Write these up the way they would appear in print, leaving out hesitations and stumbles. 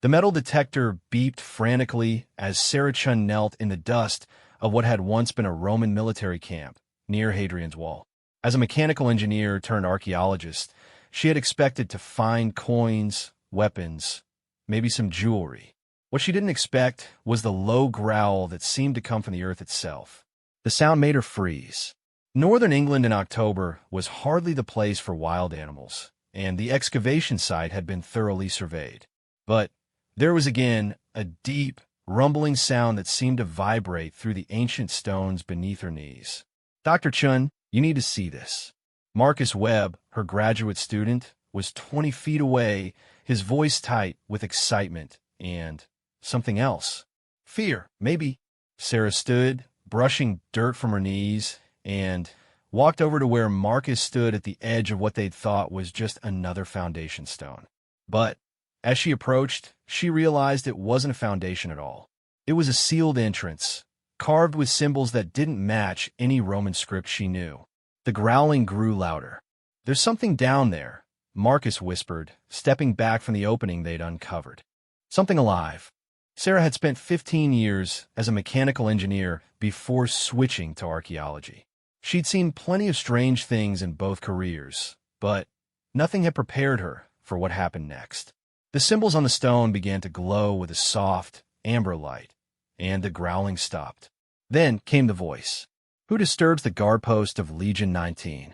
The metal detector beeped frantically as Sarah Chun knelt in the dust of what had once been a Roman military camp near Hadrian's Wall. As a mechanical engineer turned archaeologist, she had expected to find coins, weapons, maybe some jewelry. What she didn't expect was the low growl that seemed to come from the earth itself. The sound made her freeze. Northern England in October was hardly the place for wild animals, and the excavation site had been thoroughly surveyed. But there was again a deep, rumbling sound that seemed to vibrate through the ancient stones beneath her knees. "Dr. Chun, you need to see this." Marcus Webb, her graduate student, was 20 feet away, his voice tight with excitement and something else. Fear, maybe. Sarah stood, brushing dirt from her knees, and walked over to where Marcus stood at the edge of what they'd thought was just another foundation stone. But as she approached, she realized it wasn't a foundation at all. It was a sealed entrance, carved with symbols that didn't match any Roman script she knew. The growling grew louder. "There's something down there," Marcus whispered, stepping back from the opening they'd uncovered. "Something alive." Sarah had spent 15 years as a mechanical engineer before switching to archaeology. She'd seen plenty of strange things in both careers, but nothing had prepared her for what happened next. The symbols on the stone began to glow with a soft, amber light, and the growling stopped. Then came the voice. "Who disturbs the guard post of Legion 19?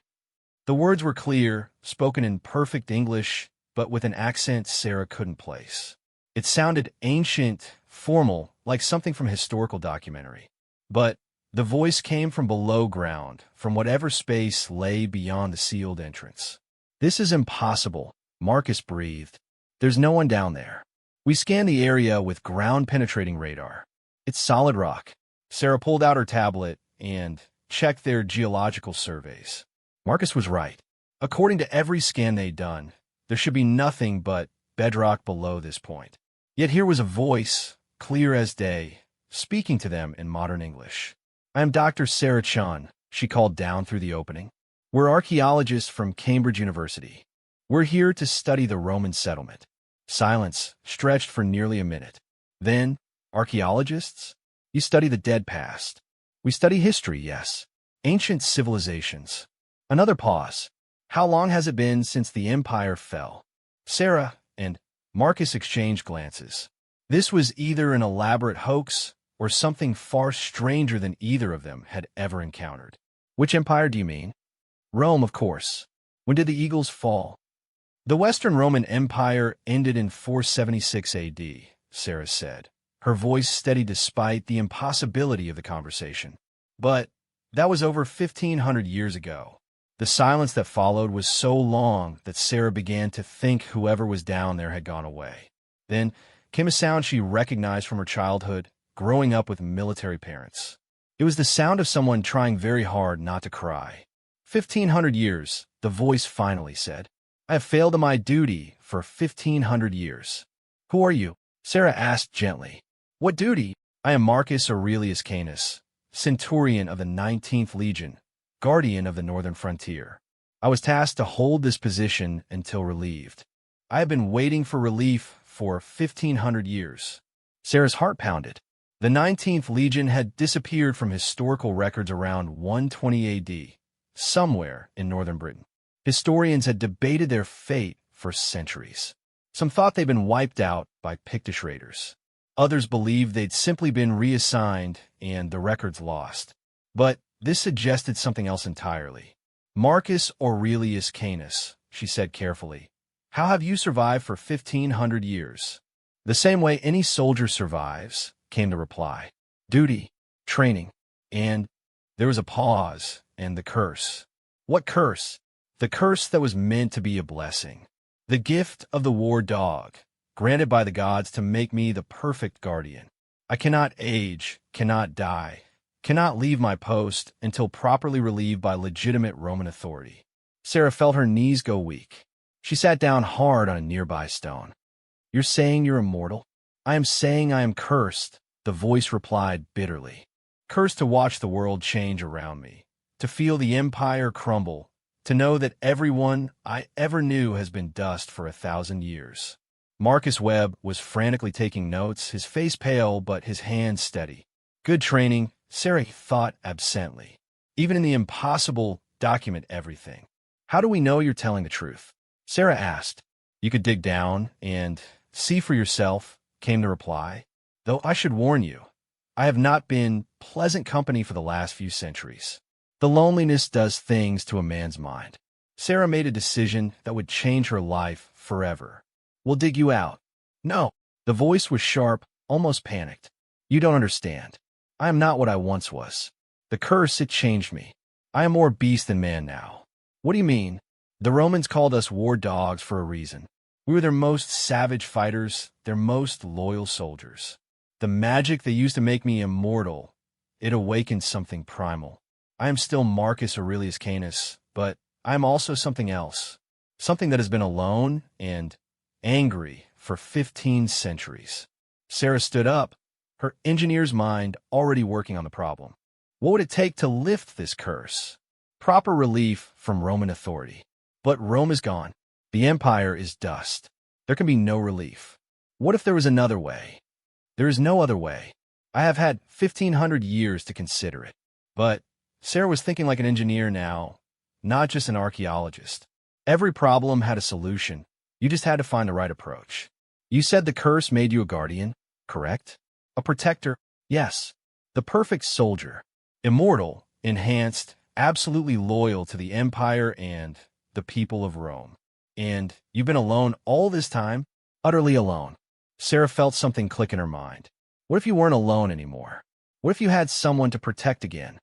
The words were clear, spoken in perfect English, but with an accent Sarah couldn't place. It sounded ancient, formal, like something from a historical documentary. But the voice came from below ground, from whatever space lay beyond the sealed entrance. "This is impossible," Marcus breathed. "There's no one down there. We scanned the area with ground-penetrating radar. It's solid rock." Sarah pulled out her tablet and checked their geological surveys. Marcus was right. According to every scan they'd done, there should be nothing but bedrock below this point. Yet here was a voice, clear as day, speaking to them in modern English. "I am Dr. Sarah Chun," she called down through the opening. "We're archaeologists from Cambridge University. We're here to study the Roman settlement." Silence stretched for nearly a minute. Then, "Archaeologists? You study the dead past." "We study history, yes. Ancient civilizations." Another pause. "How long has it been since the empire fell?" Sarah and Marcus exchanged glances. This was either an elaborate hoax or something far stranger than either of them had ever encountered. "Which empire do you mean?" "Rome, of course. When did the Eagles fall?" "The Western Roman Empire ended in 476 AD, Sarah said, her voice steady despite the impossibility of the conversation. "But that was over 1,500 years ago." The silence that followed was so long that Sarah began to think whoever was down there had gone away. Then came a sound she recognized from her childhood, growing up with military parents. It was the sound of someone trying very hard not to cry. 1,500 years, the voice finally said. "I have failed in my duty for 1,500 years." "Who are you?" Sarah asked gently. "What duty?" "I am Marcus Aurelius Canis, centurion of the 19th Legion, guardian of the northern frontier. I was tasked to hold this position until relieved. I have been waiting for relief for 1,500 years. Sarah's heart pounded. The 19th Legion had disappeared from historical records around 120 AD, somewhere in northern Britain. Historians had debated their fate for centuries. Some thought they'd been wiped out by Pictish raiders. Others believed they'd simply been reassigned and the records lost. But this suggested something else entirely. "Marcus Aurelius Canis," she said carefully. "How have you survived for 1,500 years?" "The same way any soldier survives," came the reply. "Duty, training, and..." There was a pause, and the curse. "What curse?" "The curse that was meant to be a blessing. The gift of the war dog, granted by the gods to make me the perfect guardian. I cannot age, cannot die, cannot leave my post until properly relieved by legitimate Roman authority." Sarah felt her knees go weak. She sat down hard on a nearby stone. "You're saying you're immortal?" "I am saying I am cursed," the voice replied bitterly. "Cursed to watch the world change around me, to feel the empire crumble, to know that everyone I ever knew has been dust for 1,000 years." Marcus Webb was frantically taking notes, his face pale but his hands steady. Good training, Sarah thought absently. Even in the impossible, document everything. How do we know you're telling the truth? Sarah asked. You could dig down and see for yourself, came the reply. Though I should warn you, I have not been pleasant company for the last few centuries. The loneliness does things to a man's mind. Sarah made a decision that would change her life forever. We'll dig you out. No. The voice was sharp, almost panicked. You don't understand. I am not what I once was. The curse, it changed me. I am more beast than man now. What do you mean? The Romans called us war dogs for a reason. We were their most savage fighters, their most loyal soldiers. The magic they used to make me immortal, it awakened something primal. I am still Marcus Aurelius Canis, but I am also something else. Something that has been alone and angry for 15 centuries. Sarah stood up, her engineer's mind already working on the problem. What would it take to lift this curse? Proper relief from Roman authority. But Rome is gone. The empire is dust. There can be no relief. What if there was another way? There is no other way. I have had 1,500 years to consider it. But Sarah was thinking like an engineer now, not just an archaeologist. Every problem had a solution. You just had to find the right approach. You said the curse made you a guardian, correct? A protector, yes. The perfect soldier. Immortal, enhanced, absolutely loyal to the empire and the people of Rome. And you've been alone all this time? Utterly alone. Sarah felt something click in her mind. What if you weren't alone anymore? What if you had someone to protect again?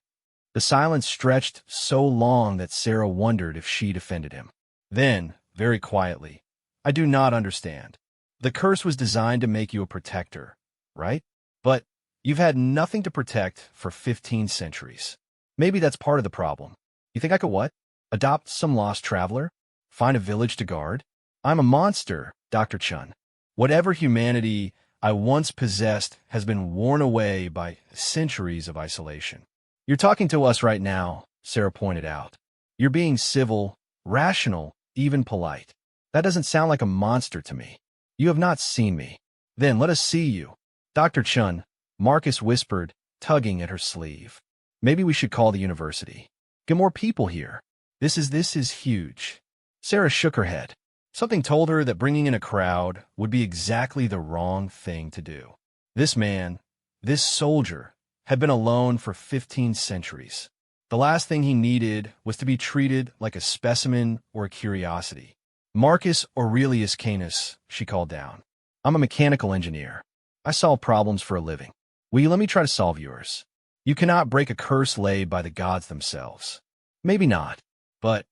The silence stretched so long that Sarah wondered if she'd offended him. Then, very quietly, I do not understand. The curse was designed to make you a protector, right? But you've had nothing to protect for 15 centuries. Maybe that's part of the problem. You think I could what? Adopt some lost traveler? Find a village to guard? I'm a monster, Dr. Chun. Whatever humanity I once possessed has been worn away by centuries of isolation. You're talking to us right now, Sarah pointed out. You're being civil, rational, even polite. That doesn't sound like a monster to me. You have not seen me. Then let us see you. Dr. Chun, Marcus whispered, tugging at her sleeve. Maybe we should call the university. Get more people here. This is huge. Sarah shook her head. Something told her that bringing in a crowd would be exactly the wrong thing to do. This man, this soldier, had been alone for 15 centuries. The last thing he needed was to be treated like a specimen or a curiosity. Marcus Aurelius Canis, she called down. I'm a mechanical engineer. I solve problems for a living. Will you let me try to solve yours? You cannot break a curse laid by the gods themselves. Maybe not, but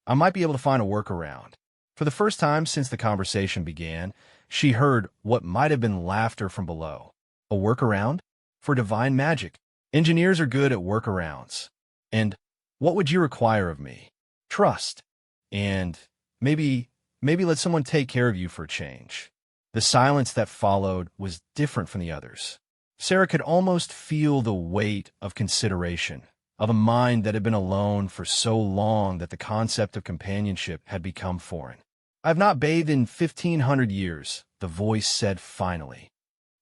I might be able to find a workaround. For the first time since the conversation began, she heard what might have been laughter from below. A workaround? For divine magic. Engineers are good at workarounds. And what would you require of me? Trust. And maybe let someone take care of you for a change. The silence that followed was different from the others. Sarah could almost feel the weight of consideration, of a mind that had been alone for so long that the concept of companionship had become foreign. I have not bathed in 1,500 years, the voice said finally.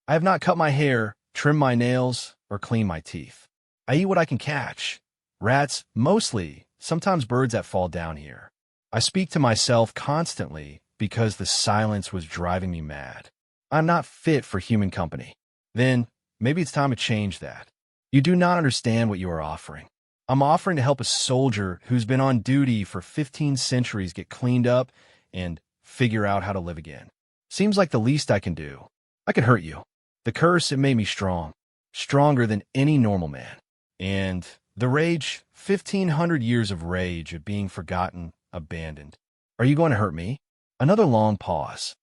I have not cut my hair, trimmed my nails, or cleaned my teeth. I eat what I can catch. Rats, mostly, sometimes birds that fall down here. I speak to myself constantly because the silence was driving me mad. I'm not fit for human company. Then, maybe it's time to change that. You do not understand what you are offering. I'm offering to help a soldier who's been on duty for 15 centuries get cleaned up and figure out how to live again. Seems like the least I can do. I could hurt you. The curse, it made me strong. Stronger than any normal man. And the rage, 1,500 years of rage of being forgotten, abandoned. Are you going to hurt me? Another long pause.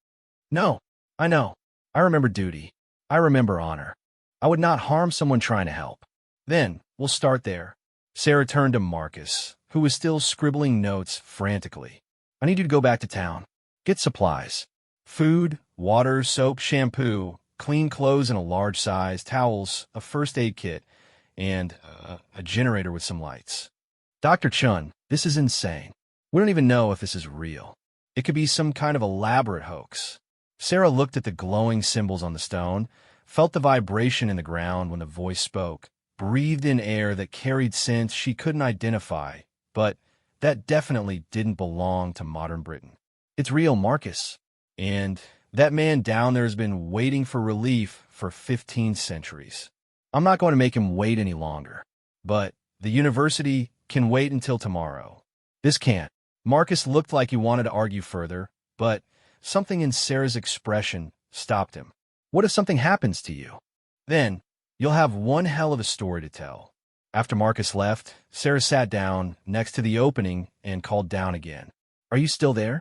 No, I know. I remember duty. I remember honor. I would not harm someone trying to help. Then, we'll start there. Sarah turned to Marcus, who was still scribbling notes frantically. I need you to go back to town. Get supplies. Food, water, soap, shampoo, clean clothes in a large size, towels, a first aid kit, and a generator with some lights. Dr. Chun, this is insane. We don't even know if this is real. It could be some kind of elaborate hoax. Sarah looked at the glowing symbols on the stone, felt the vibration in the ground when the voice spoke, breathed in air that carried scents she couldn't identify, but that definitely didn't belong to modern Britain. It's real, Marcus. And that man down there has been waiting for relief for 15 centuries. I'm not going to make him wait any longer. But the university can wait until tomorrow. This can't. Marcus looked like he wanted to argue further, but something in Sarah's expression stopped him. What if something happens to you? Then you'll have one hell of a story to tell. After Marcus left, Sarah sat down next to the opening and called down again. Are you still there?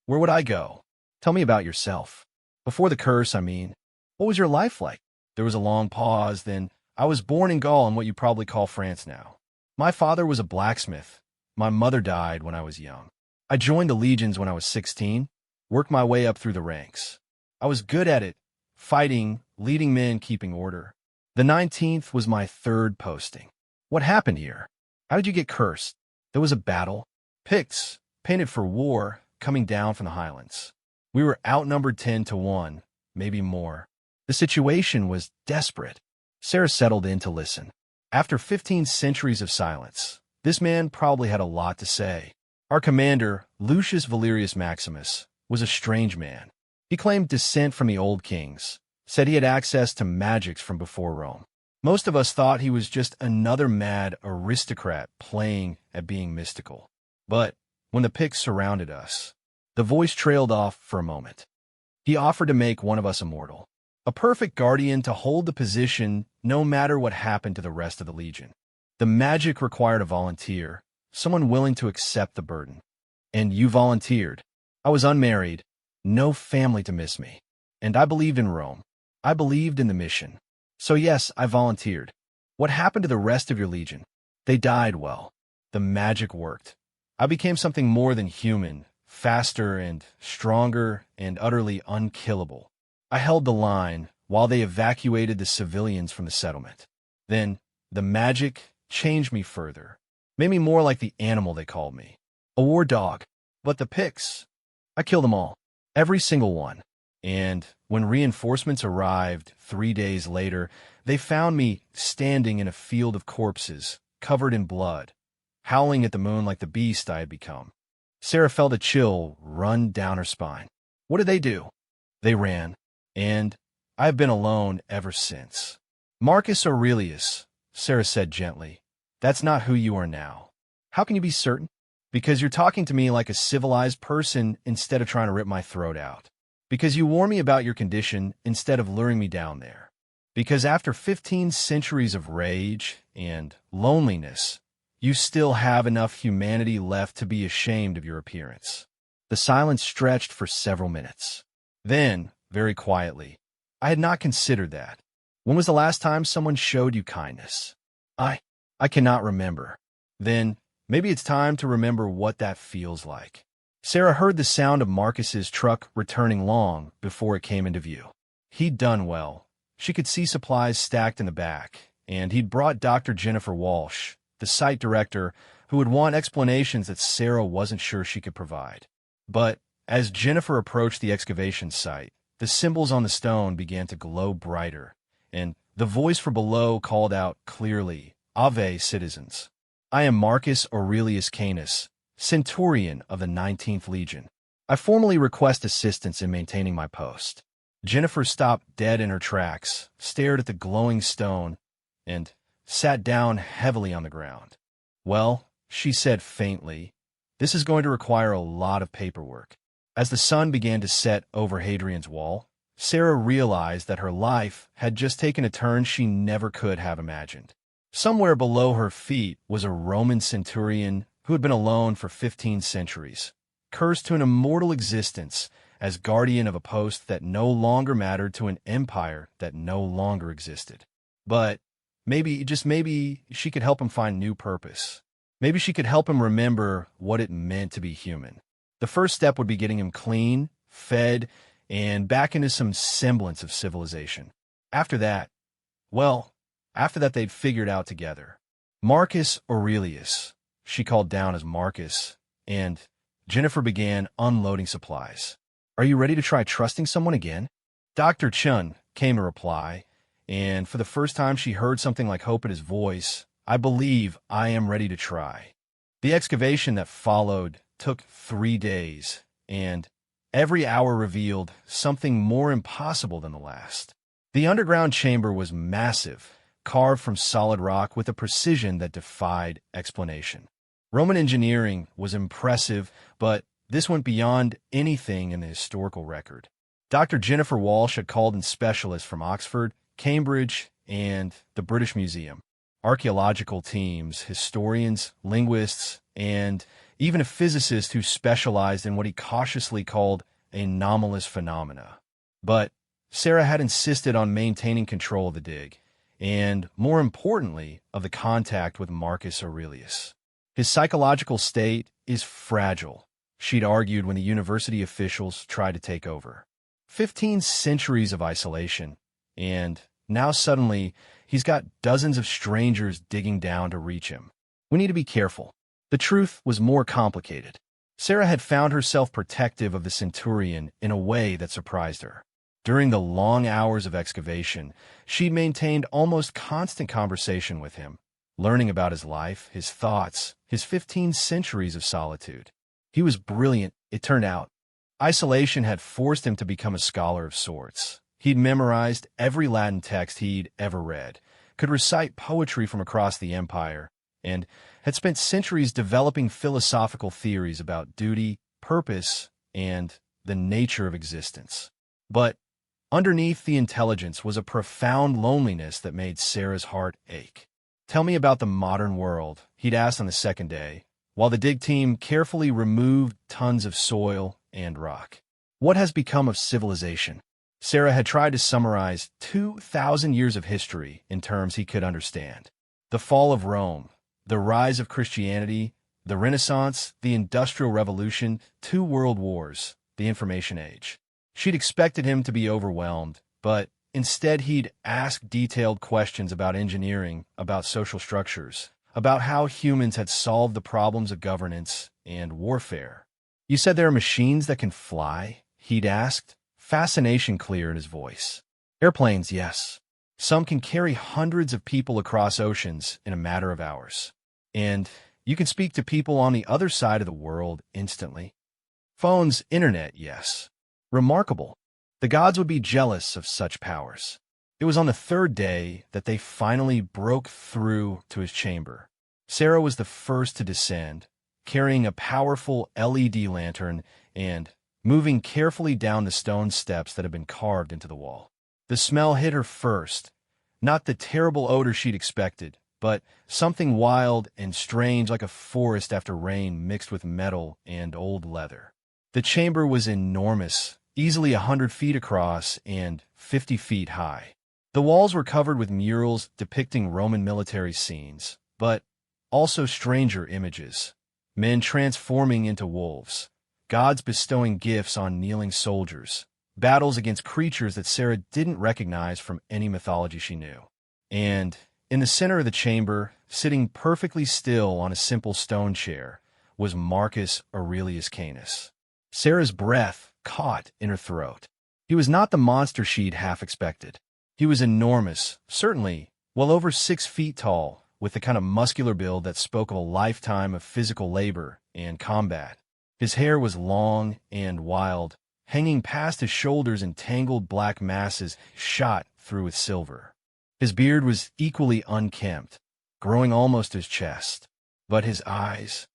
Where would I go? Tell me about yourself. Before the curse, I mean. What was your life like? There was a long pause, then I was born in Gaul in what you probably call France now. My father was a blacksmith. My mother died when I was young. I joined the legions when I was 16, worked my way up through the ranks. I was good at it, fighting, leading men, keeping order. The 19th was my third posting. What happened here? How did you get cursed? There was a battle. Picts, painted for war, coming down from the highlands. We were outnumbered 10-1, maybe more. The situation was desperate. Sarah settled in to listen. After 15 centuries of silence, this man probably had a lot to say. Our commander, Lucius Valerius Maximus, was a strange man. He claimed descent from the old kings, said he had access to magics from before Rome. Most of us thought he was just another mad aristocrat playing at being mystical. But when the Picts surrounded us, the voice trailed off for a moment. He offered to make one of us immortal, a perfect guardian to hold the position no matter what happened to the rest of the legion. The magic required a volunteer, someone willing to accept the burden. And you volunteered. I was unmarried, no family to miss me. And I believed in Rome. I believed in the mission. So yes, I volunteered. What happened to the rest of your legion? They died well. The magic worked. I became something more than human, faster and stronger and utterly unkillable. I held the line while they evacuated the civilians from the settlement. Then, the magic changed me further, made me more like the animal they called me. A war dog. But the Picts, I killed them all. Every single one. And when reinforcements arrived 3 days later, they found me standing in a field of corpses, covered in blood, howling at the moon like the beast I had become. Sarah felt a chill run down her spine. What did they do? They ran, and I've been alone ever since. Marcus Aurelius, Sarah said gently, that's not who you are now. How can you be certain? Because you're talking to me like a civilized person instead of trying to rip my throat out. Because you warn me about your condition instead of luring me down there. Because after 15 centuries of rage and loneliness, you still have enough humanity left to be ashamed of your appearance. The silence stretched for several minutes. Then, very quietly, I had not considered that. When was the last time someone showed you kindness? I cannot remember. Then, maybe it's time to remember what that feels like. Sarah heard the sound of Marcus's truck returning long before it came into view. He'd done well. She could see supplies stacked in the back, and he'd brought Dr. Jennifer Walsh, the site director, who would want explanations that Sarah wasn't sure she could provide. But as Jennifer approached the excavation site, the symbols on the stone began to glow brighter, and the voice from below called out clearly, Ave, citizens. I am Marcus Aurelius Canis, Centurion of the 19th Legion. I formally request assistance in maintaining my post. Jennifer stopped dead in her tracks, stared at the glowing stone, and sat down heavily on the ground. Well, she said faintly, this is going to require a lot of paperwork. As the sun began to set over Hadrian's Wall, Sarah realized that her life had just taken a turn she never could have imagined. Somewhere below her feet was a Roman centurion who had been alone for 15 centuries, cursed to an immortal existence as guardian of a post that no longer mattered to an empire that no longer existed. But maybe, just maybe, she could help him find new purpose. Maybe she could help him remember what it meant to be human. The first step would be getting him clean, fed, and back into some semblance of civilization. After that they'd figure it out together. Marcus Aurelius, she called down as Marcus, and Jennifer began unloading supplies. Are you ready to try trusting someone again? Dr. Chun came a reply, and for the first time she heard something like hope in his voice. I believe I am ready to try. The excavation that followed took 3 days, and every hour revealed something more impossible than the last. The underground chamber was massive, carved from solid rock with a precision that defied explanation. Roman engineering was impressive, but this went beyond anything in the historical record. Dr. Jennifer Walsh had called in specialists from Oxford, Cambridge, and the British Museum. Archaeological teams, historians, linguists, and even a physicist who specialized in what he cautiously called anomalous phenomena. But Sarah had insisted on maintaining control of the dig, and, more importantly, of the contact with Marcus Aurelius. His psychological state is fragile, she'd argued when the university officials tried to take over. 15 centuries of isolation, and now suddenly he's got dozens of strangers digging down to reach him. We need to be careful. The truth was more complicated. Sarah had found herself protective of the centurion in a way that surprised her. During the long hours of excavation, she maintained almost constant conversation with him, learning about his life, his thoughts, his 15 centuries of solitude. He was brilliant, it turned out. Isolation had forced him to become a scholar of sorts. He'd memorized every Latin text he'd ever read, could recite poetry from across the empire, and had spent centuries developing philosophical theories about duty, purpose, and the nature of existence. But underneath the intelligence was a profound loneliness that made Sarah's heart ache. Tell me about the modern world, he'd asked on the second day, while the dig team carefully removed tons of soil and rock. What has become of civilization? Sarah had tried to summarize 2,000 years of history in terms he could understand. The fall of Rome, the rise of Christianity, the Renaissance, the Industrial Revolution, 2 world wars, the Information Age. She'd expected him to be overwhelmed, but instead he'd ask detailed questions about engineering, about social structures, about how humans had solved the problems of governance and warfare. You said there are machines that can fly? He'd asked, fascination clear in his voice. Airplanes, yes. Some can carry hundreds of people across oceans in a matter of hours. And you can speak to people on the other side of the world instantly. Phones, internet, yes. Remarkable. The gods would be jealous of such powers. It was on the 3rd day that they finally broke through to his chamber. Sarah was the first to descend, carrying a powerful LED lantern and moving carefully down the stone steps that had been carved into the wall. The smell hit her first, not the terrible odor she'd expected, but something wild and strange like a forest after rain mixed with metal and old leather. The chamber was enormous, easily 100 feet across and 50 feet high. The walls were covered with murals depicting Roman military scenes, but also stranger images. Men transforming into wolves, gods bestowing gifts on kneeling soldiers, battles against creatures that Sarah didn't recognize from any mythology she knew. And in the center of the chamber, sitting perfectly still on a simple stone chair, was Marcus Aurelius Canis. Sarah's breath caught in her throat. He was not the monster she'd half expected. He was enormous, certainly well over 6 feet tall, with the kind of muscular build that spoke of a lifetime of physical labor and combat. His hair was long and wild, hanging past his shoulders in tangled black masses shot through with silver. His beard was equally unkempt, growing almost to his chest. But his eyes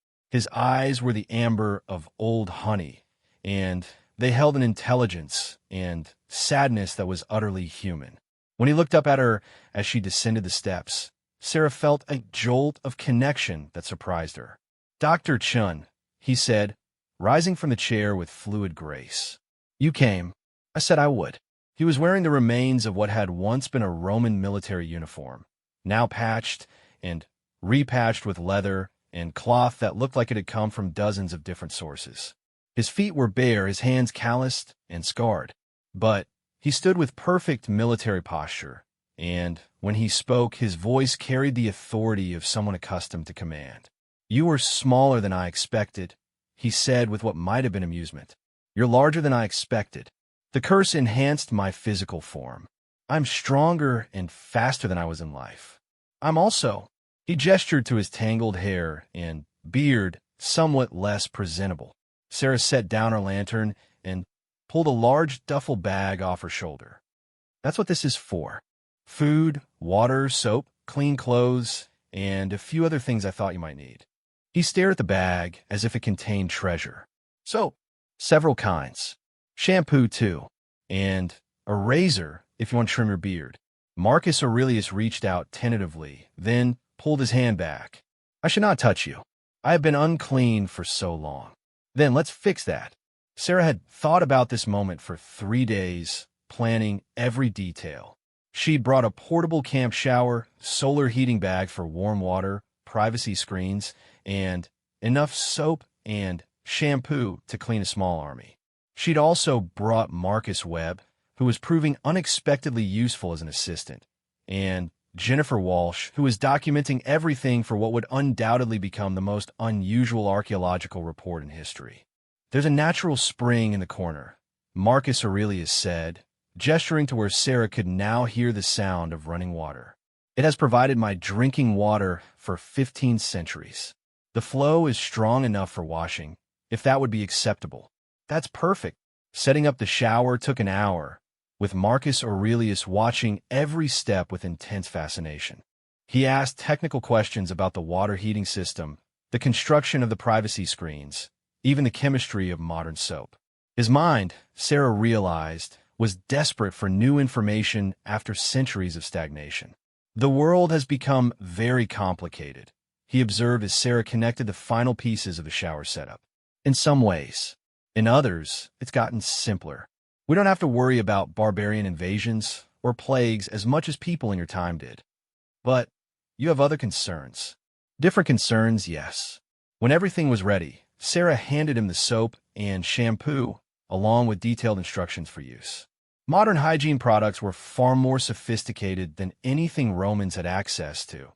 were the amber of old honey, and they held an intelligence and sadness that was utterly human. When he looked up at her as she descended the steps, Sarah felt a jolt of connection that surprised her. "Dr. Chun," he said, rising from the chair with fluid grace. "You came. I said I would." He was wearing the remains of what had once been a Roman military uniform, now patched and repatched with leather and cloth that looked like it had come from dozens of different sources. His feet were bare, his hands calloused and scarred, but he stood with perfect military posture, and when he spoke, his voice carried the authority of someone accustomed to command. "You are smaller than I expected," he said with what might have been amusement. You're larger than I expected. The curse enhanced my physical form. I'm stronger and faster than I was in life. I'm also—" He gestured to his tangled hair and beard, somewhat less presentable. Sarah set down her lantern and pulled a large duffel bag off her shoulder. "That's what this is for. Food, water, soap, clean clothes, and a few other things I thought you might need." He stared at the bag as if it contained treasure. "Soap, several kinds. Shampoo, too. And a razor if you want to trim your beard." Marcus Aurelius reached out tentatively, then pulled his hand back. "I should not touch you. I have been unclean for so long." "Then let's fix that." Sarah had thought about this moment for 3 days, planning every detail. She'd brought a portable camp shower, solar heating bag for warm water, privacy screens, and enough soap and shampoo to clean a small army. She'd also brought Marcus Webb, who was proving unexpectedly useful as an assistant, and Jennifer Walsh, who was documenting everything for what would undoubtedly become the most unusual archaeological report in history. "There's a natural spring in the corner," Marcus Aurelius said, gesturing to where Sarah could now hear the sound of running water. "It has provided my drinking water for 15 centuries. The flow is strong enough for washing, if that would be acceptable." "That's perfect." Setting up the shower took an hour, with Marcus Aurelius watching every step with intense fascination. He asked technical questions about the water heating system, the construction of the privacy screens, even the chemistry of modern soap. His mind, Sarah realized, was desperate for new information after centuries of stagnation. "The world has become very complicated," he observed as Sarah connected the final pieces of the shower setup. "In some ways. In others, it's gotten simpler. We don't have to worry about barbarian invasions or plagues as much as people in your time did. But you have other concerns." "Different concerns, yes." When everything was ready, Sarah handed him the soap and shampoo, along with detailed instructions for use. Modern hygiene products were far more sophisticated than anything Romans had access to,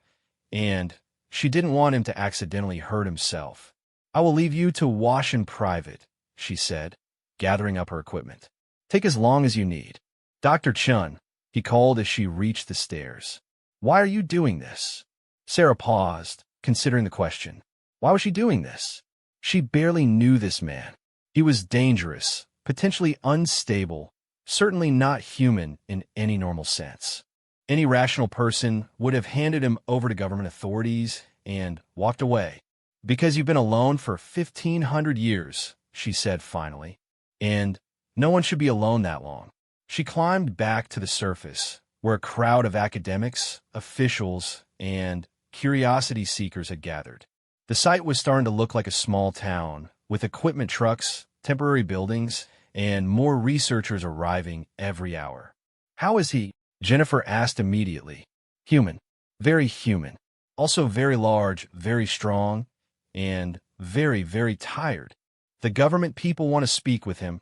and she didn't want him to accidentally hurt himself. "I will leave you to wash in private," she said, gathering up her equipment. "Take as long as you need." "Dr. Chun," he called as she reached the stairs. "Why are you doing this?" Sarah paused, considering the question. Why was she doing this? She barely knew this man. He was dangerous, potentially unstable, certainly not human in any normal sense. Any rational person would have handed him over to government authorities and walked away. "Because you've been alone for 1,500 years, she said finally, and no one should be alone that long. She climbed back to the surface, where a crowd of academics, officials, and curiosity seekers had gathered. The site was starting to look like a small town, with equipment trucks, temporary buildings, and more researchers arriving every hour. "How is he?" Jennifer asked immediately. "Human. Very human. Also very large, very strong, and very, very tired. The government people want to speak with him,"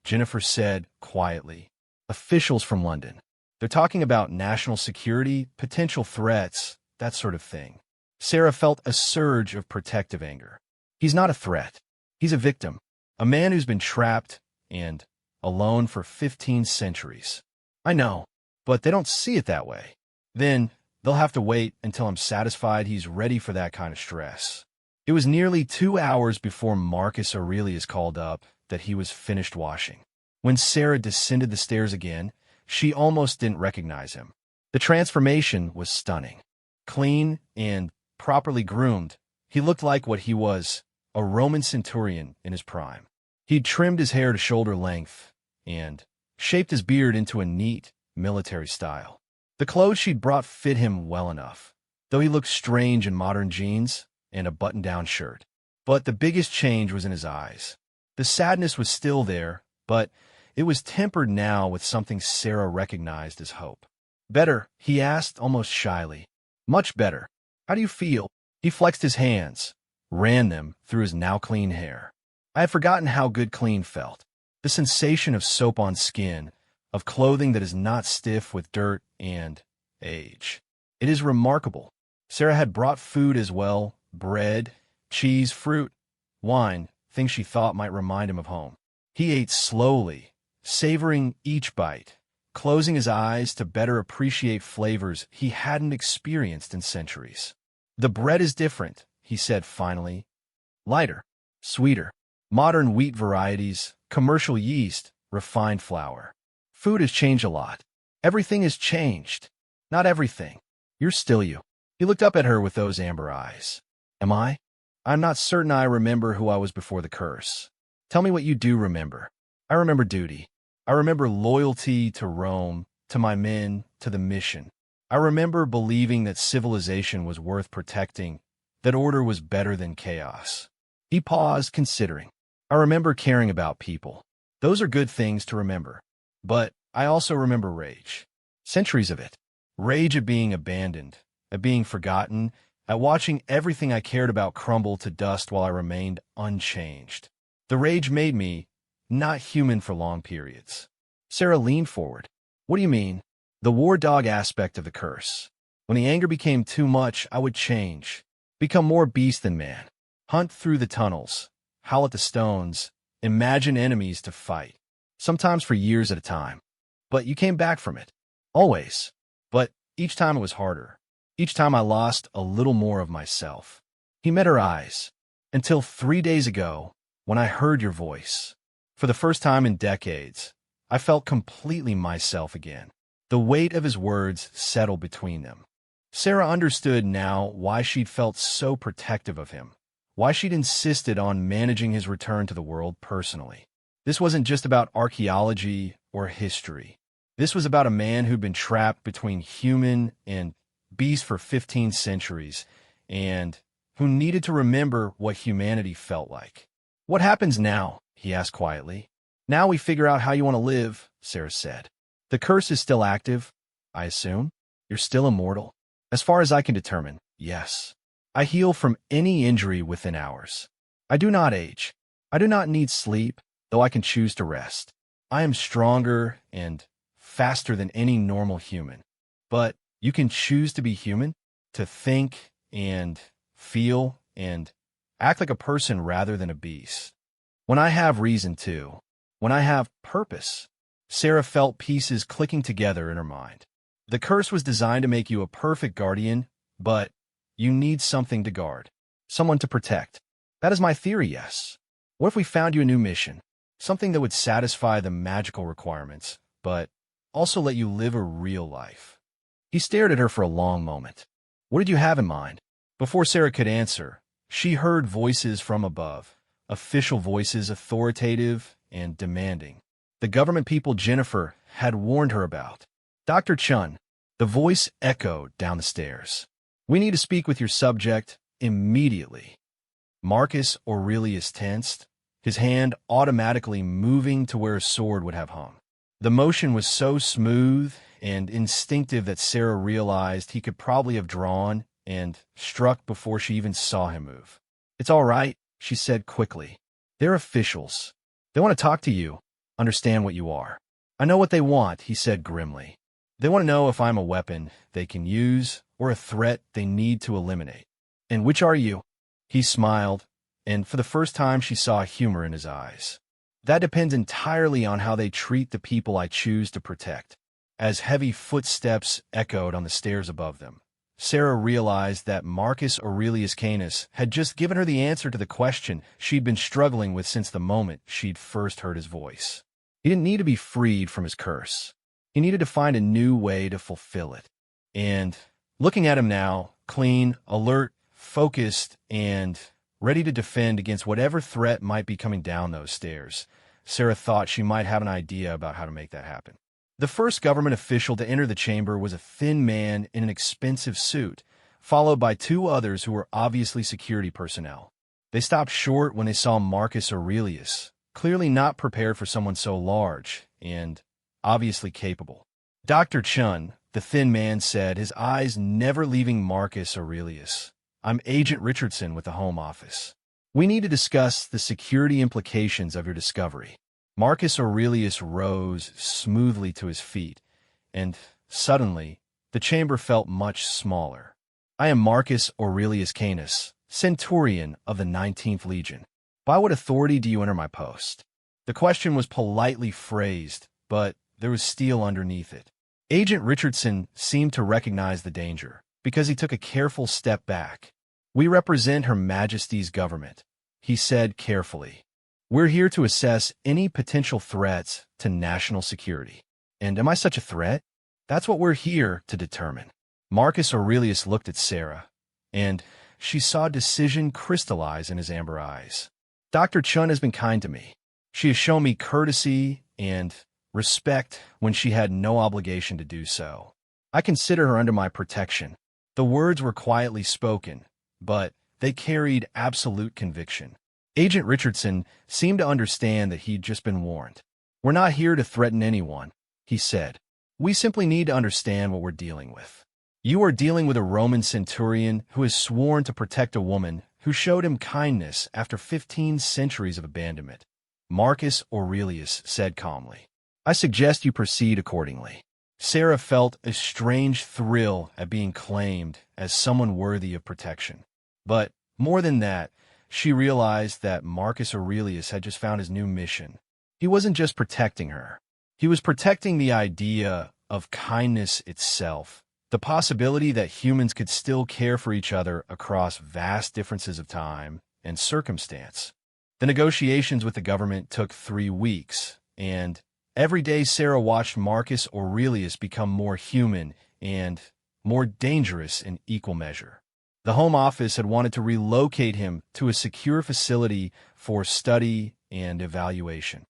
Jennifer said quietly. "Officials from London. They're talking about national security, potential threats, that sort of thing." Sarah felt a surge of protective anger. He's not a threat. He's a victim. A man who's been trapped and alone for 15 centuries. "I know, but they don't see it that way. Then they'll have to wait until I'm satisfied he's ready for that kind of stress." It was nearly 2 hours before Marcus Aurelius called up that he was finished washing. When Sarah descended the stairs again, she almost didn't recognize him. The transformation was stunning. Clean and properly groomed, he looked like what he was, a Roman centurion in his prime. He'd trimmed his hair to shoulder length and shaped his beard into a neat, military style. The clothes she'd brought fit him well enough, though he looked strange in modern jeans and a button-down shirt. But the biggest change was in his eyes. The sadness was still there, but it was tempered now with something Sarah recognized as hope. "Better?" he asked almost shyly. "Much better. How do you feel?" He flexed his hands, ran them through his now clean hair. I had forgotten how good clean felt. The sensation of soap on skin, of clothing that is not stiff with dirt and age. It is remarkable. Sarah had brought food as well, bread, cheese, fruit, wine, things she thought might remind him of home. He ate slowly, savoring each bite, closing his eyes to better appreciate flavors he hadn't experienced in centuries. The bread is different, he said finally. Lighter, sweeter, modern wheat varieties, commercial yeast, refined flour. Food has changed a lot. Everything has changed. Not everything. You're still you. He looked up at her with those amber eyes. Am I? I'm not certain I remember who I was before the curse. Tell me what you do remember. I remember duty. I remember loyalty to Rome, to my men, to the mission. I remember believing that civilization was worth protecting, that order was better than chaos. He paused, considering. I remember caring about people. Those are good things to remember. But I also remember rage. Centuries of it. Rage at being abandoned, at being forgotten, at watching everything I cared about crumble to dust while I remained unchanged. The rage made me not human for long periods. Sarah leaned forward. What do you mean? The war dog aspect of the curse. When the anger became too much, I would change, become more beast than man, hunt through the tunnels, howl at the stones, imagine enemies to fight, sometimes for years at a time. But you came back from it. Always. But each time it was harder. Each time I lost a little more of myself. He met her eyes. Until 3 days ago, when I heard your voice. For the first time in decades, I felt completely myself again. The weight of his words settled between them. Sarah understood now why she'd felt so protective of him, why she'd insisted on managing his return to the world personally. This wasn't just about archaeology or history. This was about a man who'd been trapped between human and beast for 15 centuries, and who needed to remember what humanity felt like. What happens now? He asked quietly. Now we figure out how you want to live, Sarah said. The curse is still active, I assume? You're still immortal? As far as I can determine, yes. I heal from any injury within hours. I do not age. I do not need sleep, though I can choose to rest. I am stronger and faster than any normal human. But you can choose to be human, to think and feel and act like a person rather than a beast. When I have reason to, when I have purpose, Sarah felt pieces clicking together in her mind. The curse was designed to make you a perfect guardian, but you need something to guard, someone to protect. That is my theory, yes. What if we found you a new mission, something that would satisfy the magical requirements, but also let you live a real life? He stared at her for a long moment. What did you have in mind? Before Sarah could answer, she heard voices from above, official voices, authoritative and demanding. The government people Jennifer had warned her about. Dr. Chun, the voice echoed down the stairs. We need to speak with your subject immediately. Marcus Aurelius tensed, his hand automatically moving to where his sword would have hung. The motion was so smooth and instinctive that Sarah realized he could probably have drawn and struck before she even saw him move. It's all right, she said quickly. They're officials. They want to talk to you, understand what you are. I know what they want, he said grimly. They want to know if I'm a weapon they can use or a threat they need to eliminate. And which are you? He smiled, and for the first time she saw humor in his eyes. That depends entirely on how they treat the people I choose to protect. As heavy footsteps echoed on the stairs above them, Sarah realized that Marcus Aurelius Canis had just given her the answer to the question she'd been struggling with since the moment she'd first heard his voice. He didn't need to be freed from his curse. He needed to find a new way to fulfill it. And looking at him now, clean, alert, focused, and ready to defend against whatever threat might be coming down those stairs, Sarah thought she might have an idea about how to make that happen. The first government official to enter the chamber was a thin man in an expensive suit, followed by two others who were obviously security personnel. They stopped short when they saw Marcus Aurelius, clearly not prepared for someone so large and obviously capable. Dr. Chun, the thin man said, his eyes never leaving Marcus Aurelius. I'm Agent Richardson with the Home Office. We need to discuss the security implications of your discovery. Marcus Aurelius rose smoothly to his feet, and suddenly, the chamber felt much smaller. I am Marcus Aurelius Canis, Centurion of the 19th Legion. By what authority do you enter my post? The question was politely phrased, but there was steel underneath it. Agent Richardson seemed to recognize the danger, because he took a careful step back. "We represent Her Majesty's government," he said carefully. "We're here to assess any potential threats to national security." "And am I such a threat?" "That's what we're here to determine." Marcus Aurelius looked at Sarah, and she saw decision crystallize in his amber eyes. "Dr. Chun has been kind to me. She has shown me courtesy and respect when she had no obligation to do so. I consider her under my protection." The words were quietly spoken, but they carried absolute conviction. Agent Richardson seemed to understand that he'd just been warned. "We're not here to threaten anyone," he said. "We simply need to understand what we're dealing with. You are dealing with a Roman centurion who has sworn to protect a woman who showed him kindness after 15 centuries of abandonment," Marcus Aurelius said calmly. "I suggest you proceed accordingly." Sarah felt a strange thrill at being claimed as someone worthy of protection. But more than that, she realized that Marcus Aurelius had just found his new mission. He wasn't just protecting her. He was protecting the idea of kindness itself, the possibility that humans could still care for each other across vast differences of time and circumstance. The negotiations with the government took 3 weeks, and every day Sarah watched Marcus Aurelius become more human and more dangerous in equal measure. The Home Office had wanted to relocate him to a secure facility for study and evaluation.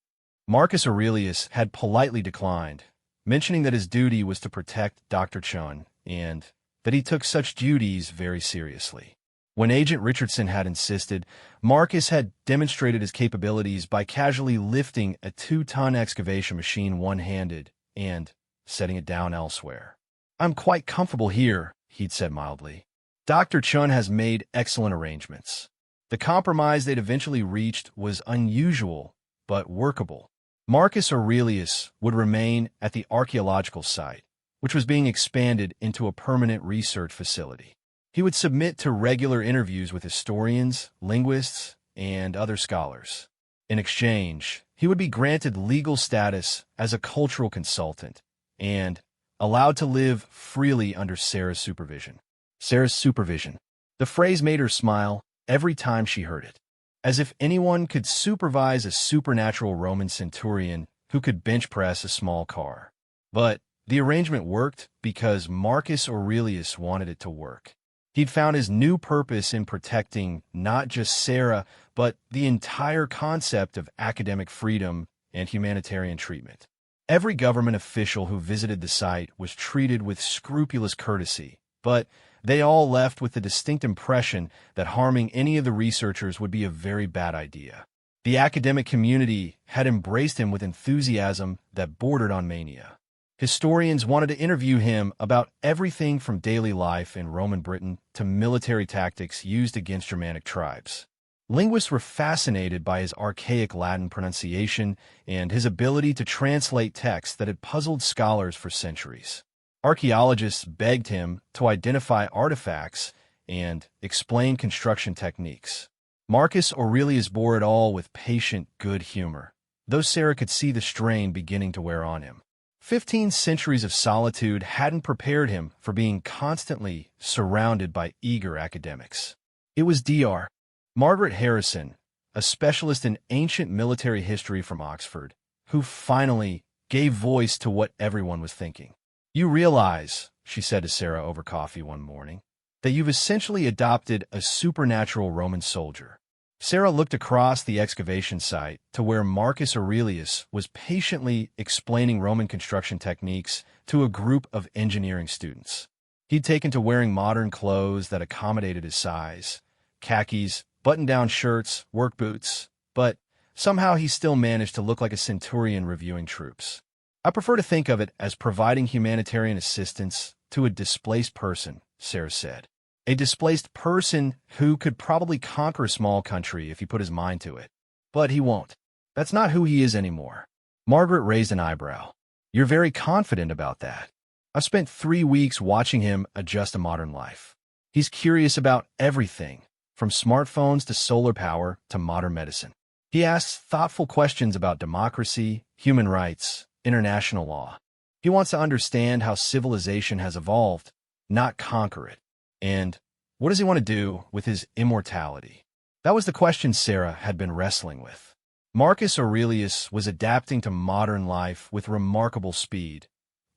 Marcus Aurelius had politely declined, mentioning that his duty was to protect Dr. Chun and that he took such duties very seriously. When Agent Richardson had insisted, Marcus had demonstrated his capabilities by casually lifting a 2-ton excavation machine one-handed and setting it down elsewhere. "I'm quite comfortable here," he'd said mildly. "Dr. Chun has made excellent arrangements." The compromise they'd eventually reached was unusual, but workable. Marcus Aurelius would remain at the archaeological site, which was being expanded into a permanent research facility. He would submit to regular interviews with historians, linguists, and other scholars. In exchange, he would be granted legal status as a cultural consultant and allowed to live freely under Sarah's supervision. Sarah's supervision. The phrase made her smile every time she heard it. As if anyone could supervise a supernatural Roman centurion who could bench press a small car. But the arrangement worked because Marcus Aurelius wanted it to work. He'd found his new purpose in protecting not just Sarah, but the entire concept of academic freedom and humanitarian treatment. Every government official who visited the site was treated with scrupulous courtesy, but they all left with the distinct impression that harming any of the researchers would be a very bad idea. The academic community had embraced him with enthusiasm that bordered on mania. Historians wanted to interview him about everything from daily life in Roman Britain to military tactics used against Germanic tribes. Linguists were fascinated by his archaic Latin pronunciation and his ability to translate texts that had puzzled scholars for centuries. Archaeologists begged him to identify artifacts and explain construction techniques. Marcus Aurelius bore it all with patient good humor, though Sarah could see the strain beginning to wear on him. 15 centuries of solitude hadn't prepared him for being constantly surrounded by eager academics. It was Dr. Margaret Harrison, a specialist in ancient military history from Oxford, who finally gave voice to what everyone was thinking. "You realize," she said to Sarah over coffee one morning, "that you've essentially adopted a supernatural Roman soldier." Sarah looked across the excavation site to where Marcus Aurelius was patiently explaining Roman construction techniques to a group of engineering students. He'd taken to wearing modern clothes that accommodated his size, khakis, button-down shirts, work boots, but somehow he still managed to look like a centurion reviewing troops. "I prefer to think of it as providing humanitarian assistance to a displaced person," Sarah said. "A displaced person who could probably conquer a small country if he put his mind to it. But he won't. That's not who he is anymore." Margaret raised an eyebrow. "You're very confident about that." "I've spent 3 weeks watching him adjust to modern life. He's curious about everything, from smartphones to solar power to modern medicine. He asks thoughtful questions about democracy, human rights, international law. He wants to understand how civilization has evolved, not conquer it. And what does he want to do with his immortality? That was the question Sarah had been wrestling with. Marcus Aurelius was adapting to modern life with remarkable speed,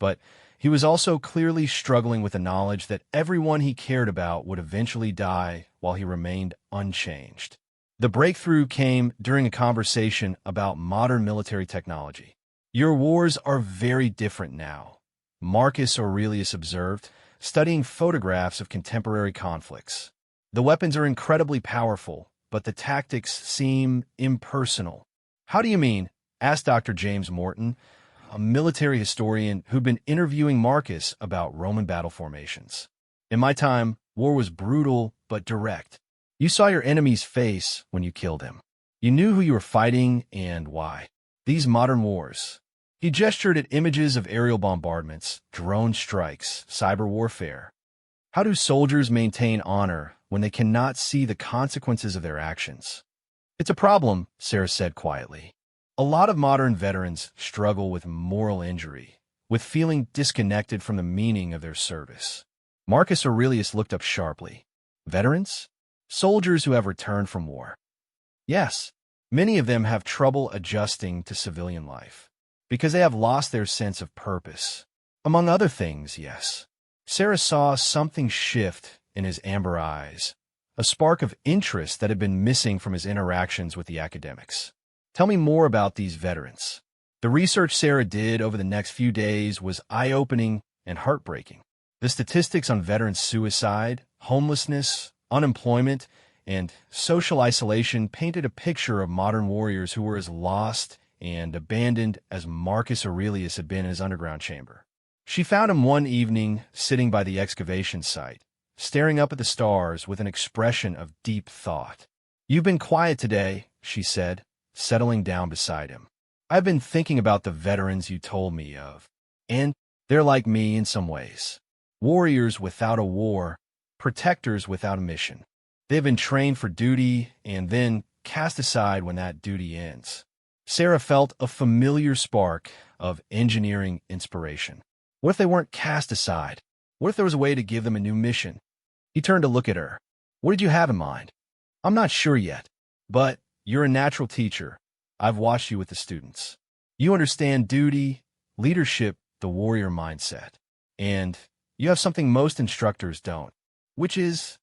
but he was also clearly struggling with the knowledge that everyone he cared about would eventually die while he remained unchanged. The breakthrough came during a conversation about modern military technology. Your wars are very different now, Marcus Aurelius observed, studying photographs of contemporary conflicts. The weapons are incredibly powerful, but the tactics seem impersonal. How do you mean? Asked Dr. James Morton, a military historian who'd been interviewing Marcus about Roman battle formations. In my time, war was brutal but direct. You saw your enemy's face when you killed him. You knew who you were fighting and why. These modern wars. He gestured at images of aerial bombardments, drone strikes, cyber warfare. How do soldiers maintain honor when they cannot see the consequences of their actions? It's a problem, Sarah said quietly. A lot of modern veterans struggle with moral injury, with feeling disconnected from the meaning of their service. Marcus Aurelius looked up sharply. Veterans? Soldiers who have returned from war. Yes, many of them have trouble adjusting to civilian life, because they have lost their sense of purpose. Among other things, yes. Sarah saw something shift in his amber eyes, a spark of interest that had been missing from his interactions with the academics. Tell me more about these veterans. The research Sarah did over the next few days was eye-opening and heartbreaking. The statistics on veterans' suicide, homelessness, unemployment, and social isolation painted a picture of modern warriors who were as lost and abandoned as Marcus Aurelius had been in his underground chamber. She found him one evening sitting by the excavation site, staring up at the stars with an expression of deep thought. You've been quiet today, she said, settling down beside him. I've been thinking about the veterans you told me of, and they're like me in some ways. Warriors without a war, protectors without a mission. They've been trained for duty and then cast aside when that duty ends. Sarah felt a familiar spark of engineering inspiration. What if they weren't cast aside? What if there was a way to give them a new mission? He turned to look at her. What did you have in mind? I'm not sure yet, but you're a natural teacher. I've watched you with the students. You understand duty, leadership, the warrior mindset. And you have something most instructors don't, which is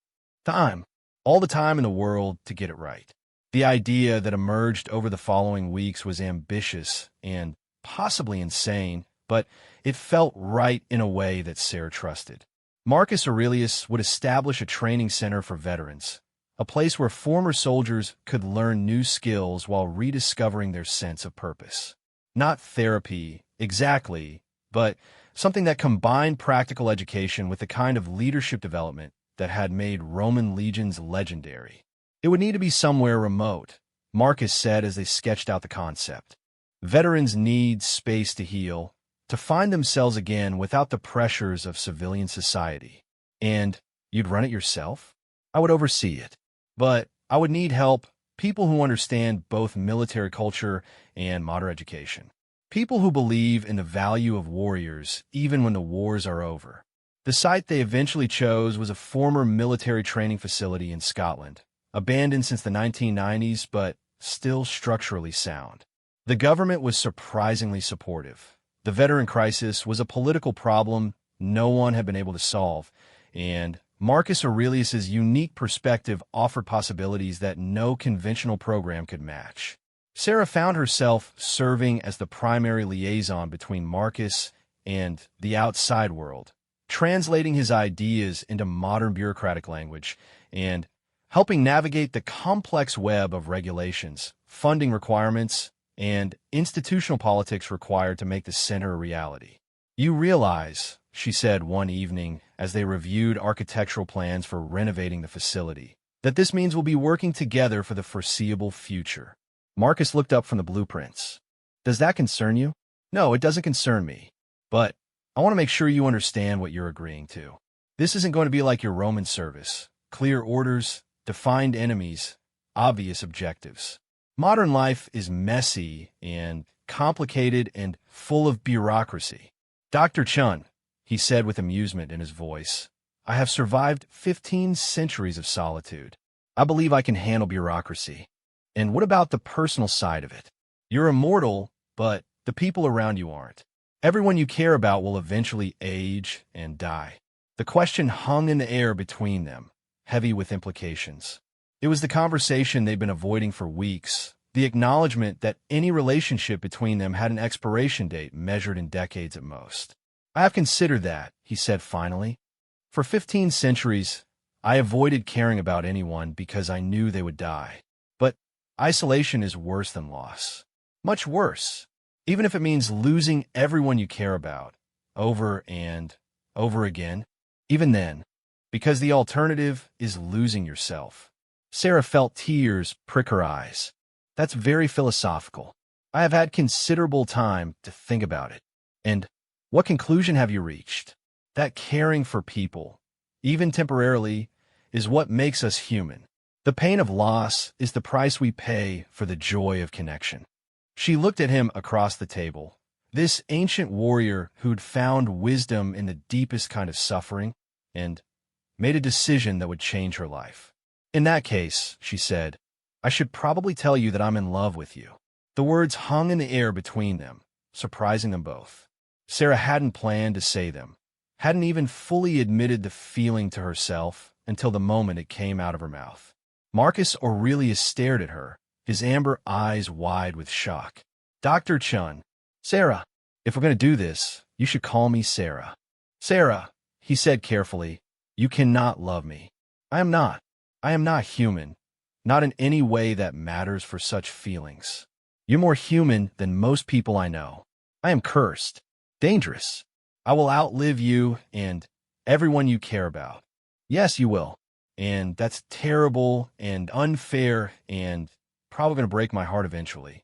time. All the time in the world to get it right. The idea that emerged over the following weeks was ambitious and possibly insane, but it felt right in a way that Sarah trusted. Marcus Aurelius would establish a training center for veterans, a place where former soldiers could learn new skills while rediscovering their sense of purpose. Not therapy, exactly, but something that combined practical education with the kind of leadership development that had made Roman legions legendary. It would need to be somewhere remote, Marcus said as they sketched out the concept. Veterans need space to heal, to find themselves again without the pressures of civilian society. And you'd run it yourself? I would oversee it. But I would need help, people who understand both military culture and modern education. People who believe in the value of warriors even when the wars are over. The site they eventually chose was a former military training facility in Scotland, abandoned since the 1990s but still structurally sound. The government was surprisingly supportive. The veteran crisis was a political problem no one had been able to solve, and Marcus Aurelius's unique perspective offered possibilities that no conventional program could match. Sarah found herself serving as the primary liaison between Marcus and the outside world, translating his ideas into modern bureaucratic language and helping navigate the complex web of regulations, funding requirements, and institutional politics required to make the center a reality. You realize, she said one evening as they reviewed architectural plans for renovating the facility, that this means we'll be working together for the foreseeable future. Marcus looked up from the blueprints. Does that concern you? No, it doesn't concern me. But I want to make sure you understand what you're agreeing to. This isn't going to be like your Roman service. Clear orders, defined enemies, obvious objectives. Modern life is messy and complicated and full of bureaucracy. Dr. Chun, he said with amusement in his voice, I have survived 15 centuries of solitude. I believe I can handle bureaucracy. And what about the personal side of it? You're immortal, but the people around you aren't. Everyone you care about will eventually age and die. The question hung in the air between them, heavy with implications. It was the conversation they'd been avoiding for weeks, the acknowledgement that any relationship between them had an expiration date measured in decades at most. I have considered that, he said finally. For 15 centuries, I avoided caring about anyone because I knew they would die. But isolation is worse than loss. Much worse, even if it means losing everyone you care about, over and over again. Even then, because the alternative is losing yourself. Sarah felt tears prick her eyes. That's very philosophical. I have had considerable time to think about it. And what conclusion have you reached? That caring for people, even temporarily, is what makes us human. The pain of loss is the price we pay for the joy of connection. She looked at him across the table, this ancient warrior who'd found wisdom in the deepest kind of suffering, and made a decision that would change her life. In that case, she said, I should probably tell you that I'm in love with you. The words hung in the air between them, surprising them both. Sarah hadn't planned to say them, hadn't even fully admitted the feeling to herself until the moment it came out of her mouth. Marcus Aurelius stared at her, his amber eyes wide with shock. Dr. Chun, Sarah, if we're going to do this, you should call me Sarah. Sarah, he said carefully, you cannot love me. I am not. I am not human, not in any way that matters for such feelings. You're more human than most people I know. I am cursed, dangerous. I will outlive you and everyone you care about. Yes, you will. And that's terrible and unfair and probably going to break my heart eventually.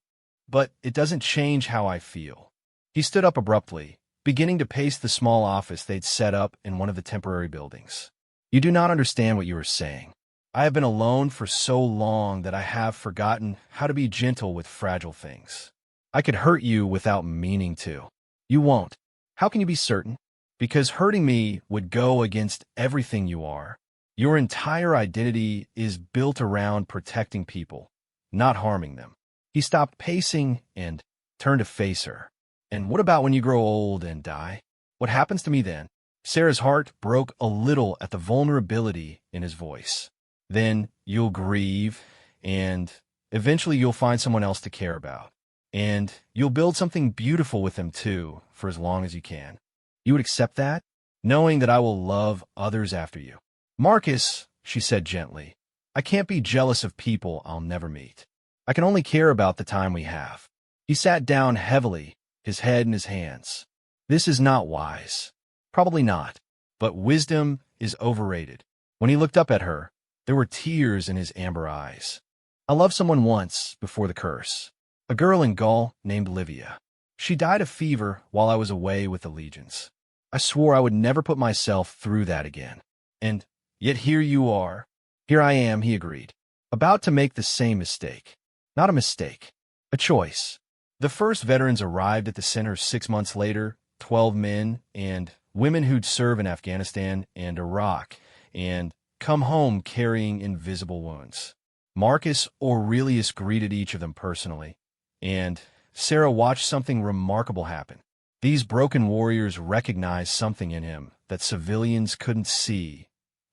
But it doesn't change how I feel. He stood up abruptly, beginning to pace the small office they'd set up in one of the temporary buildings. You do not understand what you are saying. I have been alone for so long that I have forgotten how to be gentle with fragile things. I could hurt you without meaning to. You won't. How can you be certain? Because hurting me would go against everything you are. Your entire identity is built around protecting people, not harming them. He stopped pacing and turned to face her. And what about when you grow old and die? What happens to me then? Sarah's heart broke a little at the vulnerability in his voice. Then you'll grieve, and eventually you'll find someone else to care about. And you'll build something beautiful with them too, for as long as you can. You would accept that, knowing that I will love others after you. Marcus, she said gently, I can't be jealous of people I'll never meet. I can only care about the time we have. He sat down heavily, his head in his hands. This is not wise. Probably not. But wisdom is overrated. When he looked up at her, there were tears in his amber eyes. I loved someone once before the curse. A girl in Gaul named Livia. She died of fever while I was away with the legions. I swore I would never put myself through that again. And yet here you are. Here I am, he agreed. About to make the same mistake. Not a mistake. A choice. The first veterans arrived at the center 6 months later, 12 men and women who'd serve in Afghanistan and Iraq and come home carrying invisible wounds. Marcus Aurelius greeted each of them personally, and Sarah watched something remarkable happen. These broken warriors recognized something in him that civilians couldn't see.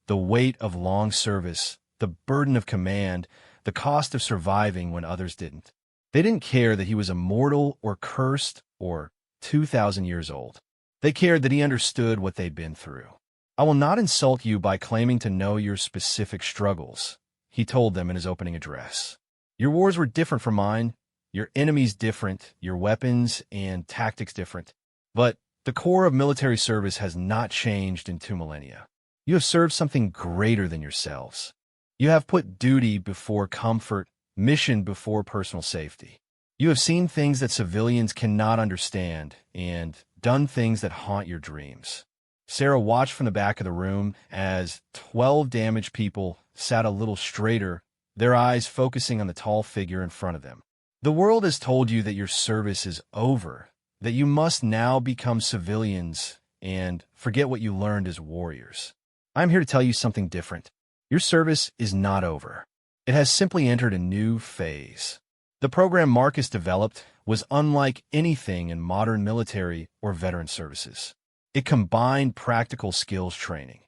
The weight of long service, the burden of command, the cost of surviving when others didn't. They didn't care that he was immortal or cursed or 2,000 years old. They cared that he understood what they'd been through. I will not insult you by claiming to know your specific struggles, he told them in his opening address. Your wars were different from mine, your enemies different, your weapons and tactics different. But the core of military service has not changed in 2 millennia. You have served something greater than yourselves. You have put duty before comfort, mission before personal safety. You have seen things that civilians cannot understand and done things that haunt your dreams. Sarah watched from the back of the room as 12 damaged people sat a little straighter their eyes focusing on the tall figure in front of them. The world has told you that your service is over, that you must now become civilians and forget what you learned as warriors. I'm here to tell you something different. Your service is not over. It has simply entered a new phase. The program Marcus developed was unlike anything in modern military or veteran services. It combined practical skills training,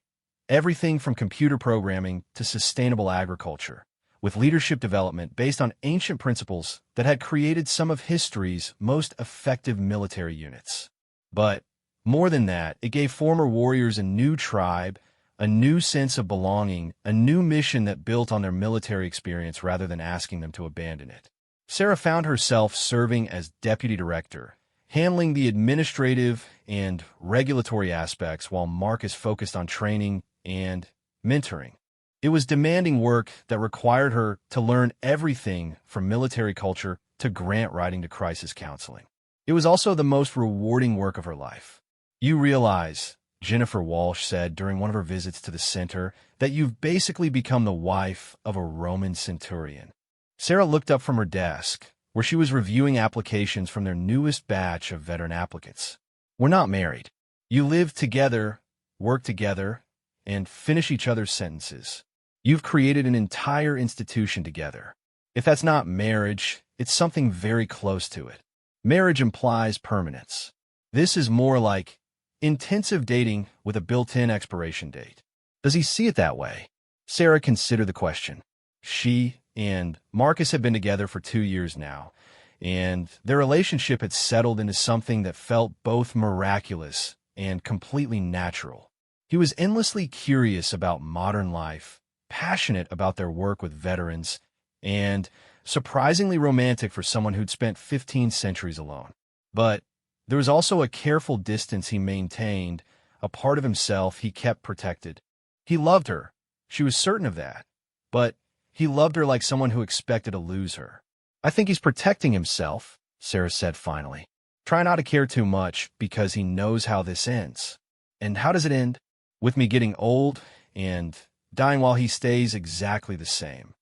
everything from computer programming to sustainable agriculture, with leadership development based on ancient principles that had created some of history's most effective military units. But more than that, it gave former warriors a new tribe, a new sense of belonging, a new mission that built on their military experience rather than asking them to abandon it. Sarah found herself serving as deputy director, handling the administrative and regulatory aspects while Marcus focused on training and mentoring. It was demanding work that required her to learn everything from military culture to grant writing to crisis counseling. It was also the most rewarding work of her life. You realize, Jennifer Walsh said during one of her visits to the center, that you've basically become the wife of a Roman centurion. Sarah looked up from her desk, where she was reviewing applications from their newest batch of veteran applicants. We're not married. You live together, work together, and finish each other's sentences. You've created an entire institution together. If that's not marriage, it's something very close to it. Marriage implies permanence. This is more like intensive dating with a built-in expiration date. Does he see it that way? Sarah considered the question. She and Marcus had been together for 2 years now, and their relationship had settled into something that felt both miraculous and completely natural. He was endlessly curious about modern life, passionate about their work with veterans, and surprisingly romantic for someone who'd spent 15 centuries alone. But there was also a careful distance he maintained, a part of himself he kept protected. He loved her. She was certain of that. But he loved her like someone who expected to lose her. I think he's protecting himself, Sarah said finally. Try not to care too much because he knows how this ends. And how does it end? With me getting old and dying while he stays exactly the same.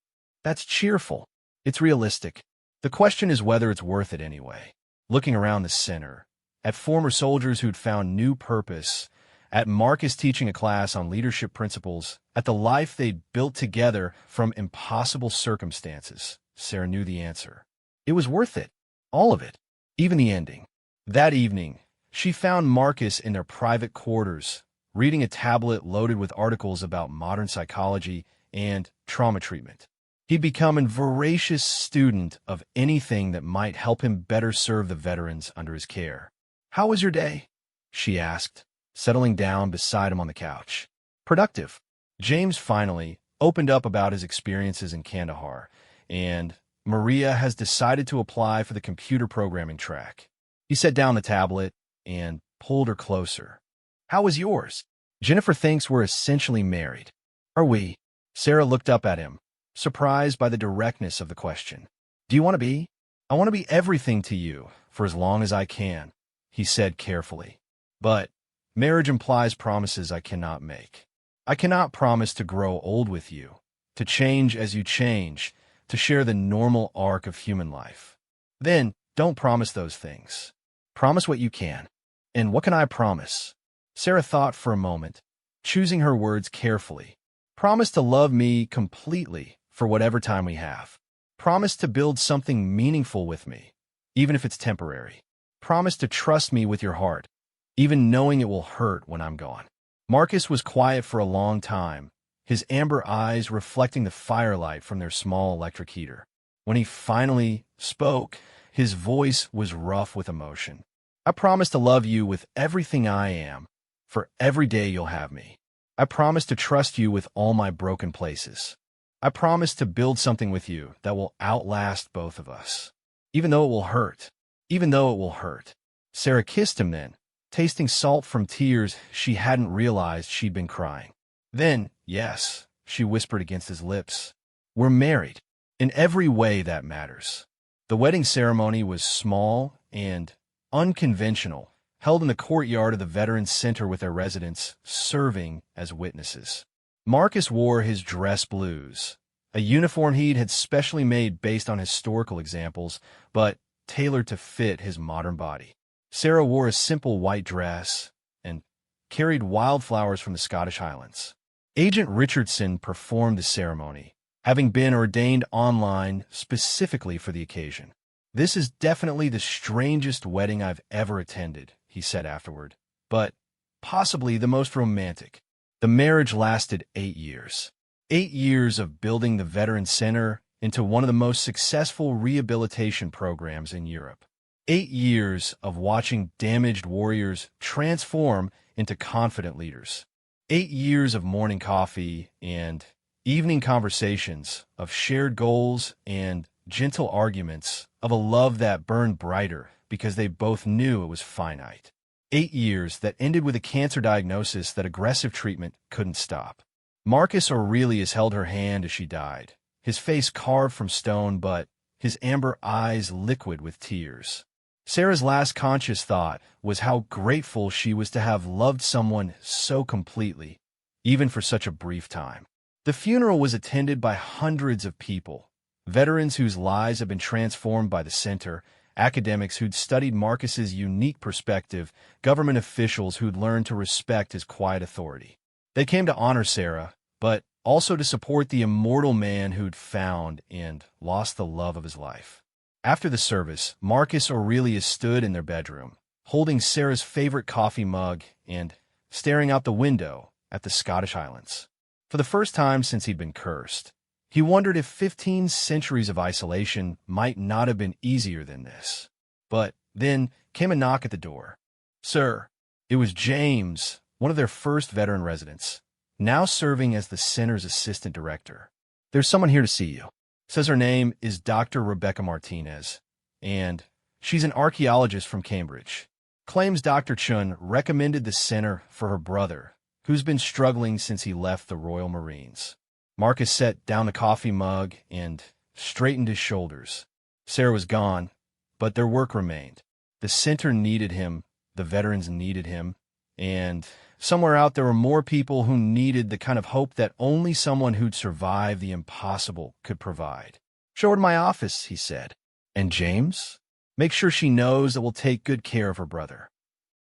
That's cheerful. It's realistic. The question is whether it's worth it anyway. Looking around the center, at former soldiers who'd found new purpose, at Marcus teaching a class on leadership principles, at the life they'd built together from impossible circumstances, Sarah knew the answer. It was worth it. All of it. Even the ending. That evening, she found Marcus in their private quarters, reading a tablet loaded with articles about modern psychology and trauma treatment. He'd become a voracious student of anything that might help him better serve the veterans under his care. How was your day? She asked, settling down beside him on the couch. Productive. James finally opened up about his experiences in Kandahar, and Maria has decided to apply for the computer programming track. He set down the tablet and pulled her closer. How was yours? Jennifer thinks we're essentially married. Are we? Sarah looked up at him, surprised by the directness of the question. Do you want to be? I want to be everything to you for as long as I can, he said carefully. But marriage implies promises I cannot make. I cannot promise to grow old with you, to change as you change, to share the normal arc of human life. Then, don't promise those things. Promise what you can. And what can I promise? Sarah thought for a moment, choosing her words carefully. Promise to love me completely for whatever time we have. Promise to build something meaningful with me, even if it's temporary. Promise to trust me with your heart, even knowing it will hurt when I'm gone. Marcus was quiet for a long time, his amber eyes reflecting the firelight from their small electric heater. When he finally spoke, his voice was rough with emotion. I promise to love you with everything I am, for every day you'll have me. I promise to trust you with all my broken places. I promise to build something with you that will outlast both of us. Even though it will hurt. Even though it will hurt. Sarah kissed him then, tasting salt from tears she hadn't realized she'd been crying. Then, yes, she whispered against his lips. We're married. In every way that matters. The wedding ceremony was small and unconventional, held in the courtyard of the Veterans Center with their residents serving as witnesses. Marcus wore his dress blues, a uniform he'd had specially made based on historical examples, but tailored to fit his modern body. Sarah wore a simple white dress and carried wildflowers from the Scottish Highlands. Agent Richardson performed the ceremony, having been ordained online specifically for the occasion. "This is definitely the strangest wedding I've ever attended," he said afterward, "but possibly the most romantic." The marriage lasted 8 years. 8 years of building the Veterans Center into one of the most successful rehabilitation programs in Europe. 8 years of watching damaged warriors transform into confident leaders. 8 years of morning coffee and evening conversations, of shared goals and gentle arguments, of a love that burned brighter because they both knew it was finite. 8 years that ended with a cancer diagnosis that aggressive treatment couldn't stop. Marcus Aurelius held her hand as she died, his face carved from stone but his amber eyes liquid with tears. Sarah's last conscious thought was how grateful she was to have loved someone so completely, even for such a brief time. The funeral was attended by hundreds of people, veterans whose lives had been transformed by the center, academics who'd studied Marcus's unique perspective, government officials who'd learned to respect his quiet authority. They came to honor Sarah, but also to support the immortal man who'd found and lost the love of his life. After the service, Marcus Aurelius stood in their bedroom, holding Sarah's favorite coffee mug and staring out the window at the Scottish Highlands. For the first time since he'd been cursed, he wondered if 15 centuries of isolation might not have been easier than this. But then came a knock at the door. "Sir." It was James, one of their first veteran residents, now serving as the center's assistant director. "There's someone here to see you." Says her name is Dr. Rebecca Martinez, and she's an archaeologist from Cambridge. Claims Dr. Chun recommended the center for her brother, who's been struggling since he left the Royal Marines. Marcus set down the coffee mug and straightened his shoulders. Sarah was gone, but their work remained. The center needed him, the veterans needed him, and somewhere out there were more people who needed the kind of hope that only someone who'd survived the impossible could provide. "Show her to my office," he said. "And James? Make sure she knows that we'll take good care of her brother."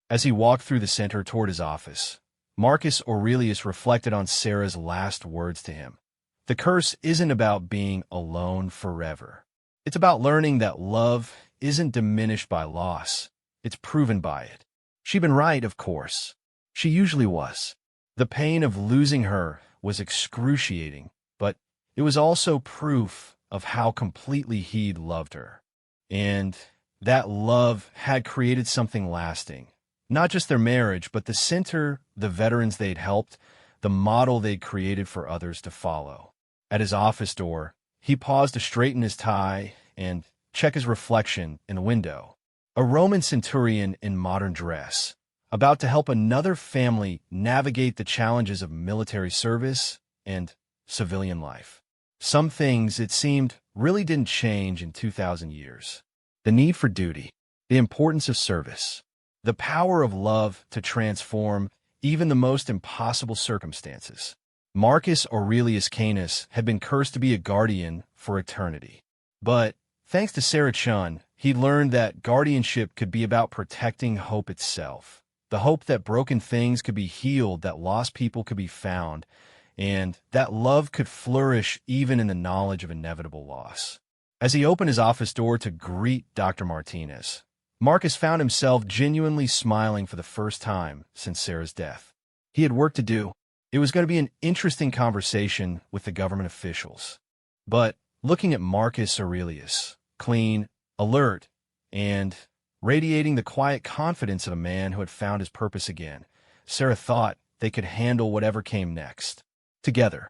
As he walked through the center toward his office, Marcus Aurelius reflected on Sarah's last words to him. The curse isn't about being alone forever. It's about learning that love isn't diminished by loss. It's proven by it. She'd been right, of course. She usually was. The pain of losing her was excruciating, but it was also proof of how completely he'd loved her. And that love had created something lasting. Not just their marriage, but the center, the veterans they'd helped, the model they'd created for others to follow. At his office door, he paused to straighten his tie and check his reflection in the window. A Roman centurion in modern dress, about to help another family navigate the challenges of military service and civilian life. Some things, it seemed, really didn't change in 2,000 years. The need for duty, the importance of service, the power of love to transform even the most impossible circumstances. Marcus Aurelius Canis had been cursed to be a guardian for eternity. But thanks to Sarah Chun, he learned that guardianship could be about protecting hope itself. The hope that broken things could be healed, that lost people could be found, and that love could flourish even in the knowledge of inevitable loss. As he opened his office door to greet Dr. Martinez, Marcus found himself genuinely smiling for the first time since Sarah's death. He had work to do. It was going to be an interesting conversation with the government officials. But looking at Marcus Aurelius, clean, alert, and radiating the quiet confidence of a man who had found his purpose again, Sarah thought they could handle whatever came next. Together.